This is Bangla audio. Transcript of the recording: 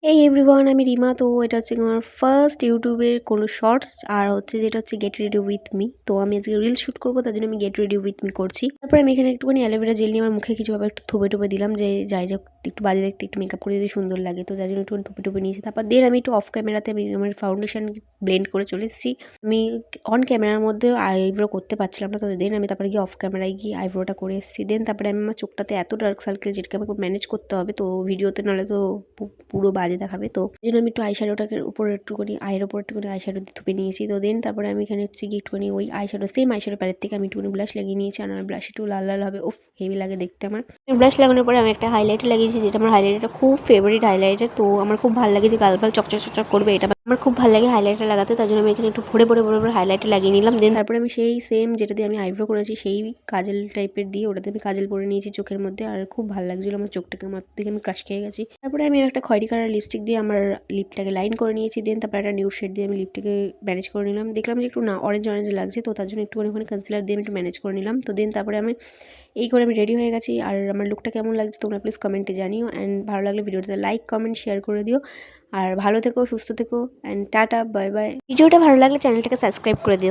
এই এভরিওয়ান, আমি রিমা। তো এটা হচ্ছে আমার ফার্স্ট ইউটিউবের কোনো শর্টস, আর হচ্ছে যেটা হচ্ছে গেট রেডি উইথ মি। তো আমি আজকে রিলস শুট করবো, তার জন্য আমি গেট রেডি উইথ মি করছি। তারপরে আমি এখানে একটুখানি অ্যালোভেরা জেল নিয়ে আমার মুখে কিছুভাবে একটু থোপে টোপে দিলাম, যে যাই যাক একটু বাজে দেখতে, একটু মেকআপ করে যদি সুন্দর লাগে, তো যার জন্য একটু থোপে টোপে নিয়েছি। তারপর দেন আমি একটু অফ ক্যামেরাতে আমি আমার ফাউন্ডেশন ব্লেন্ড করে চলে এসেছি। আমি অন ক্যামেরার মধ্যে আইব্রো করতে পারছিলাম না, তো দেন আমি তারপরে গিয়ে অফ ক্যামেরায় গিয়ে আইব্রোটা করে এসেছি। দেন তারপরে আমি আমার চোখটাতে এত ডার্ক সার্কেল, যেটাকে আমাকে ম্যানেজ করতে হবে, তো ভিডিওতে নাহলে তো পুরো বাজে দেখাবে। তো এই জন্য আমি একটু আইশ্যাডোটাকে উপরে একটুখানি আইয়ের ওপর একটুখানি আইশ্যাডো দিয়ে থুপে নিয়েছি। তো দেন তারপরে আমি এখানে হচ্ছে কি একটুখানি ওই আইশ্যাডো সেম আইশ্যাডো প্যালেট থেকে আমি একটুখানি ব্লাশ লাগিয়ে নিয়েছি। আর আমার ব্লাশ একটু লাল লাল হবে, উফ হেভি লাগে দেখতে আমার। ব্লাশ লাগানোর পরে আমি একটা হাইলাইটার লাগিয়েছি, যেটা আমার হাইলাইটারটা খুব ফেভারিট হাইলাইটার। তো আমার খুব ভালো লাগে যে গাল ফাল চকচক চকচক করবে, এটা আমার খুব ভালো লাগে হাইলাইটার লাগাতে। তার জন্য আমি এখানে একটু ভরে ভরে ভরে ভরে হাইলাইটার লাগিয়ে নিলাম। দেন তারপরে আমি সেই সেম যেটা দিয়ে আমি আইব্রো করেছি সেই কাজল টাইপের দিয়ে ওটাতে আমি কাজল পরে নিয়েছি চোখের মধ্যে। আর খুব ভালো লাগছিলো আমার চোখটাকে, আমার থেকে আমি ক্রাশ খেয়ে গেছি। তারপরে আমি একটা খয়েরি কালার লিপস্টিক দিয়ে আমার লিপটাকে লাইন করে নিয়েছি। দেন তারপরে একটা নিউড শেড দিয়ে আমি লিপটাকে ম্যানেজ করে নিলাম। দেখলাম যে একটু না অরেঞ্জ অরেঞ্জ লাগছে, তো তার জন্য একটুখানি ওখানে কনসিলার দিয়ে আমি একটু ম্যানেজ করে নিলাম। তো দেন তারপরে আমি এই করে আমি রেডি হয়ে গেছি। আর আমার লুকটা কেমন লাগছে তোমরা প্লিজ কমেন্টে জানিও। অ্যান্ড ভালো লাগলে ভিডিওটাতে লাইক কমেন্ট শেয়ার করে দিও। আর ভালো থেকো, সুস্থ থেকো, অ্যান্ড টাটা, বাই বাই। ভিডিওটা ভালো লাগলে চ্যানেলটাকে সাবস্ক্রাইব করে দিও।